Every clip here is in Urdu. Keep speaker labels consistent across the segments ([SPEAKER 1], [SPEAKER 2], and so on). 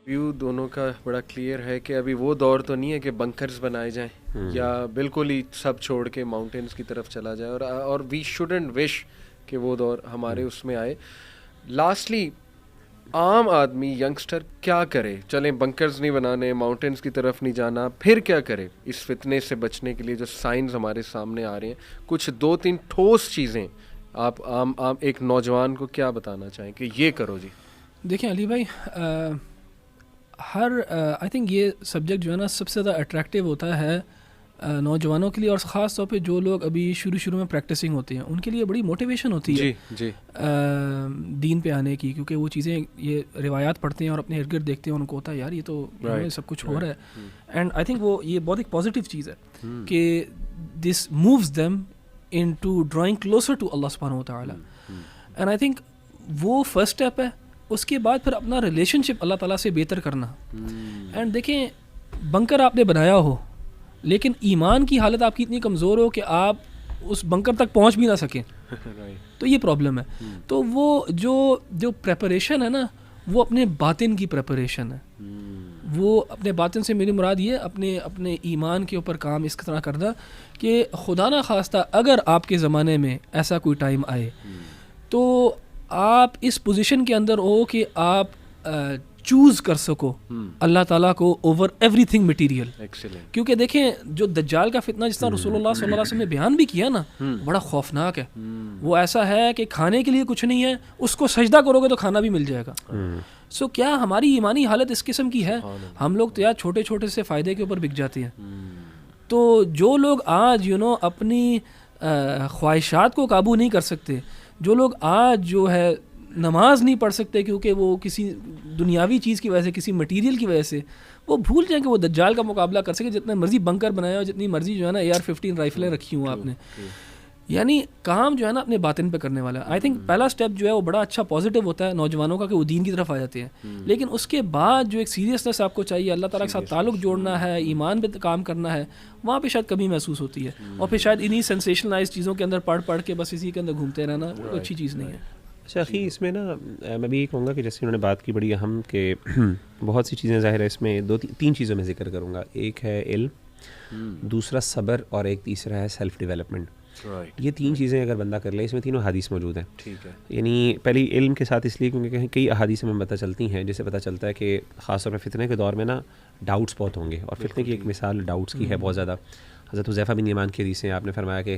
[SPEAKER 1] ویو دونوں کا بڑا کلیئر ہے کہ ابھی وہ دور تو نہیں ہے کہ بنکرز بنائے جائیں یا بالکل ہی سب چھوڑ کے ماؤنٹینس کی طرف چلا جائے, اور وی شوڈنٹ وش کہ وہ دور ہمارے اس میں آئے. لاسٹلی عام آدمی ینگسٹر کیا کرے؟ چلیں بنکرز نہیں بنانے, ماؤنٹینس کی طرف نہیں جانا, پھر کیا کرے اس فتنے سے بچنے کے لیے جو سائنز ہمارے سامنے آ رہے ہیں؟ کچھ 2-3 ٹھوس چیزیں آپ عام ایک نوجوان کو کیا بتانا چاہیں کہ یہ کرو جی.
[SPEAKER 2] دیکھیں علی بھائی, آئی تھنک یہ سبجیکٹ جو ہے نا سب سے زیادہ اٹریکٹیو ہوتا ہے نوجوانوں کے لیے, اور خاص طور پہ جو لوگ ابھی شروع میں پریکٹسنگ ہوتے ہیں ان کے لیے بڑی موٹیویشن ہوتی ہے
[SPEAKER 1] جی
[SPEAKER 2] دین پہ آنے کی, کیونکہ وہ چیزیں یہ روایات پڑھتے ہیں اور اپنے ارد گرد دیکھتے ہیں, ان کو ہوتا ہے یار یہ تو سب کچھ ہو رہا ہے. اینڈ آئی تھنک وہ یہ بہت ایک پازیٹیو چیز ہے کہ دس moves them in to drawing closer to Allah سبحانہ و تعالیٰ. اینڈ آئی تھنک وہ فرسٹ اسٹیپ ہے. اس کے بعد پھر اپنا ریلیشن شپ اللہ تعالیٰ سے بہتر کرنا. اینڈ دیکھیں بنکر آپ نے بنایا ہو لیکن ایمان کی حالت آپ کی اتنی کمزور ہو کہ آپ اس بنکر تک پہنچ بھی نہ سکیں, تو یہ پرابلم ہے. تو وہ جو پریپریشن ہے نا وہ اپنے باطن کی پریپریشن ہے. وہ اپنے باطن سے میری مراد یہ اپنے ایمان کے اوپر کام اس طرح کرنا کہ خدا نہ خواستہ اگر آپ کے زمانے میں ایسا کوئی ٹائم آئے تو آپ اس پوزیشن کے اندر ہو کہ آپ چوز کر سکو اللہ تعالیٰ کو اوور ایوری تھنگ مٹیریل. کیونکہ دیکھیں جو دجال کا فتنہ جس طرح رسول اللہ صلی اللہ علیہ وسلم نے بیان بھی کیا نا بڑا خوفناک ہے. وہ ایسا ہے کہ کھانے کے لیے کچھ نہیں ہے, اس کو سجدہ کرو گے تو کھانا بھی مل جائے گا. سو کیا ہماری ایمانی حالت اس قسم کی ہے؟ ہم لوگ تو یار چھوٹے چھوٹے سے فائدے کے اوپر بک جاتے ہیں. تو جو لوگ آج اپنی خواہشات کو قابو نہیں کر سکتے, جو لوگ آج جو ہے نماز نہیں پڑھ سکتے کیونکہ وہ کسی دنیاوی چیز کی وجہ سے, کسی مٹیریل کی وجہ سے, وہ بھول جائیں کہ وہ دجال کا مقابلہ کر سکے. جتنے مرضی بنکر بنایا ہو, جتنی مرضی جو ہے نا AR-15 رائفلیں رکھی ہوں آپ نے, یعنی کام جو ہے نا اپنے باطن پہ کرنے والا ہے. آئی تھنک پہلا اسٹیپ جو ہے وہ بڑا اچھا پازیٹیو ہوتا ہے نوجوانوں کا کہ وہ دین کی طرف آ جاتے ہیں. لیکن اس کے بعد جو ایک سیریسنس آپ کو چاہیے, اللہ تعالیٰ کے ساتھ تعلق جوڑنا ہے, ایمان پہ کام کرنا ہے, وہاں پہ شاید کمی محسوس ہوتی ہے. اور پھر شاید انہی سینسیشنلائز چیزوں کے اندر پڑھ کے بس اسی کے اندر گھومتے رہنا وہ اچھی چیز نہیں ہے.
[SPEAKER 3] اچھا اخی, اس میں نا میں بھی یہ کہوں گا کہ جیسے انہوں نے بات کی بڑی اہم کہ بہت سی چیزیں ظاہر ہے اس میں 2-3 چیزوں میں ذکر کروں گا. ایک ہے علم, دوسرا صبر, اور ایک تیسرا ہے سیلف ڈیولپمنٹ. یہ 3 چیزیں اگر بندہ کر لے, اس میں تینوں احادیث موجود ہیں. یعنی پہلی علم کے ساتھ اس لیے کیونکہ کئی احادیث میں پتہ چلتی ہیں, جسے پتہ چلتا ہے کہ خاص طور پہ فتنے کے دور میں نا ڈاؤٹس بہت ہوں گے, اور فتنے کی ایک مثال ڈاؤٹس کی ہے بہت زیادہ. حضرت حذیفہ بن یمان کی حدیث ہیں, آپ نے فرمایا کہ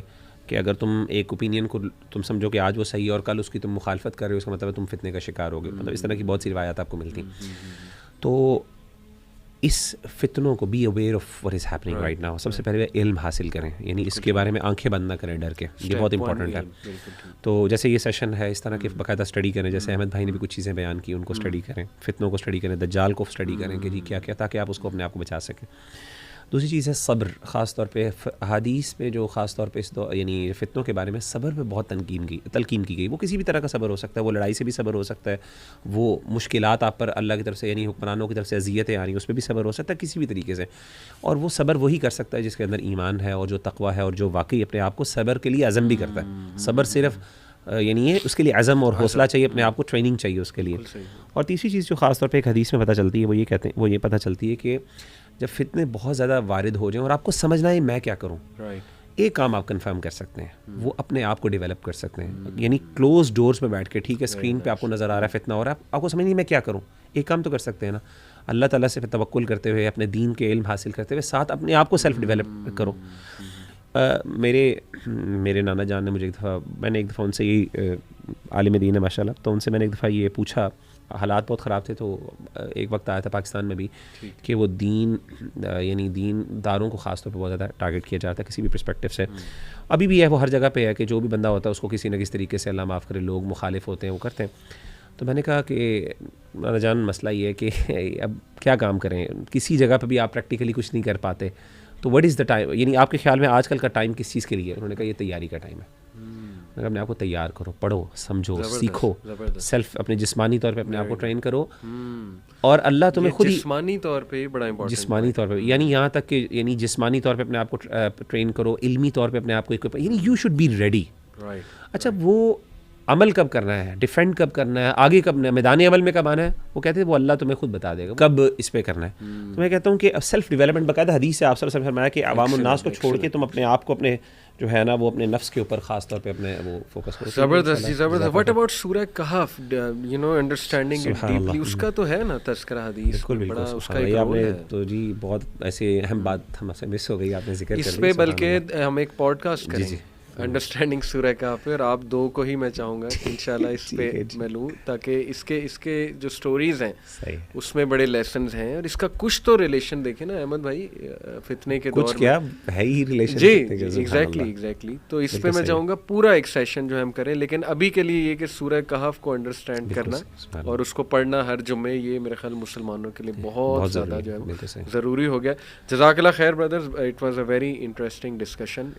[SPEAKER 3] اگر تم ایک اوپینین کو تم سمجھو کہ آج وہ صحیح اور کل اس کی تم مخالفت کر رہے ہو, اس کا مطلب تم فتنے کا شکار ہوگے. مطلب اس طرح کی بہت سی روایات آپ کو ملتی ہیں. تو اس فتنوں کو be aware of what is happening right now. سب سے پہلے علم حاصل کریں, یعنی اس کے بارے میں آنکھیں بند نہ کریں ڈر کے, یہ بہت امپورٹنٹ ہے. تو جیسے یہ سیشن ہے اس طرح کی باقاعدہ اسٹڈی کریں, جیسے احمد بھائی نے بھی کچھ چیزیں بیان کی, ان کو اسٹڈی کریں, فتنوں کو اسٹڈی کریں, دجال کو اسٹڈی کریں کہ جی کیا کیا, تاکہ آپ اس کو اپنے آپ کو بچا سکیں. دوسری چیز ہے صبر. خاص طور پہ احادیث میں جو خاص طور پہ یعنی فتنوں کے بارے میں صبر پہ بہت تلقین کی گئی. وہ کسی بھی طرح کا صبر ہو سکتا ہے, وہ لڑائی سے بھی صبر ہو سکتا ہے, وہ مشکلات آپ پر اللہ کی طرف سے یعنی حکمرانوں کی طرف سے اذیتیں آ رہی ہیں اس پہ بھی صبر ہو سکتا ہے کسی بھی طریقے سے. اور وہ صبر وہی کر سکتا ہے جس کے اندر ایمان ہے اور جو تقویٰ ہے اور جو واقعی اپنے آپ کو صبر کے لیے عزم بھی کرتا ہے. صبر صرف یعنی یہ اس کے لیے عزم اور حوصلہ چاہیے, اپنے آپ کو ٹریننگ چاہیے اس کے لیے. اور تیسری چیز جو خاص طور پہ ایک حدیث میں پتہ چلتی ہے وہ یہ پتہ چلتی ہے کہ جب فتنے بہت زیادہ وارد ہو جائیں اور آپ کو سمجھنا ہے میں کیا کروں, ایک کام آپ کنفرم کر سکتے ہیں, وہ اپنے آپ کو ڈیولپ کر سکتے ہیں. یعنی کلوز ڈورز پہ بیٹھ کے, ٹھیک ہے اسکرین پہ آپ کو نظر آ رہا ہے فتنہ ہو رہا ہے, آپ کو سمجھ نہیں میں کیا کروں, ایک کام تو کر سکتے ہیں نا, اللہ تعالیٰ سے توکل کرتے ہوئے, اپنے دین کے علم حاصل کرتے ہوئے, ساتھ اپنے آپ کو سیلف ڈیولپ کرو. میرے نانا جان نے مجھے میں نے ایک دفعہ ان سے یہی عالم دین ہے ماشاء اللہ, تو ان سے میں نے ایک دفعہ یہ پوچھا, حالات بہت خراب تھے, تو ایک وقت آیا تھا پاکستان میں بھی کہ وہ یعنی دین داروں کو خاص طور پہ بہت زیادہ ٹارگٹ کیا جاتا ہے کسی بھی پرسپیکٹیو سے. ابھی بھی ہے, وہ ہر جگہ پہ ہے کہ جو بھی بندہ ہوتا ہے اس کو کسی نہ کسی طریقے سے اللہ معاف کرے لوگ مخالف ہوتے ہیں, وہ کرتے ہیں. تو میں نے کہا کہ نانا جان مسئلہ یہ ہے کہ اب کیا کام کریں, کسی جگہ پہ بھی آپ پریکٹیکلی کچھ نہیں کر پاتے, تو وٹ از دا ٹائم, یعنی آپ کے خیال میں آج کل کا ٹائم کس چیز کے لیے ہے؟ انہوں نے کہا یہ تیاری کا ٹائم ہے. اپنے آپ کو تیار کرو, پڑھو, سمجھو, سیکھو, سیلف اپنے جسمانی طور پہ اپنے آپ کو ٹرین کرو, اور اللہ تمہیں خود
[SPEAKER 1] جسمانی طور پہ بڑا امپورٹنٹ,
[SPEAKER 3] جسمانی طور پہ یعنی یہاں تک کہ یعنی جسمانی طور پہ اپنے آپ کو ٹرین کرو, علمی طور پہ اپنے آپ کو یعنی یو شوڈ بی ریڈی. اچھا وہ عمل کب کرنا ہے, ڈیفینڈ کب کرنا ہے, آگے کب میدان عمل میں کب آنا ہے, وہ کہتے ہیں وہ اللہ تمہیں خود بتا دے گا کب اس پہ کرنا ہے. تو میں کہتا ہوں کہ سیلف ڈیولپمنٹ, باقاعدہ حدیث سے آپ صلی اللہ علیہ وسلم فرمایا کہ عوام الناس کو چھوڑ کے تم اپنے آپ کو اپنے جو ہے نا وہ اپنے نفس کے اوپر خاص طور پہ اپنے وہ فوکس کرو.
[SPEAKER 1] زبردست جی زبردست. واٹ اباؤٹ سورہ کہف, you know understanding it deeply, اس کا تو ہے نا تذکرہ حدیث,
[SPEAKER 3] بالکل
[SPEAKER 1] اس کا ایک رول ہے.
[SPEAKER 3] تو جی بہت ایسے اہم بات ہم سے مس ہو گئی, آپ نے ذکر کر
[SPEAKER 1] اس پہ, بلکہ ہم ایک پوڈ کاسٹ کریں گے انڈرسٹینڈنگ سورہ کہف پہ, اور آپ دو کو ہی میں چاہوں گا کہ انشاءاللہ اس پہ میں لوں, تاکہ اس کے جو سٹوریز ہیں اس میں بڑے لیسنز ہیں, اور اس کا کچھ تو ریلیشن دیکھیں نا احمد بھائی, فتنے کے دور
[SPEAKER 3] کچھ کیا ہے ہی ریلیشن.
[SPEAKER 1] جی ایگزیکٹلی. تو اس پہ میں چاہوں گا پورا ایک سیشن جو ہم کریں, لیکن ابھی کے لیے یہ کہ سورہ کہف کو انڈرسٹینڈ کرنا اور اس کو پڑھنا ہر جمعے, یہ میرے خیال مسلمانوں کے لیے بہت زیادہ جو ہے ضروری ہو گیا. جزاک اللہ خیر brothers, it was a very interesting discussion.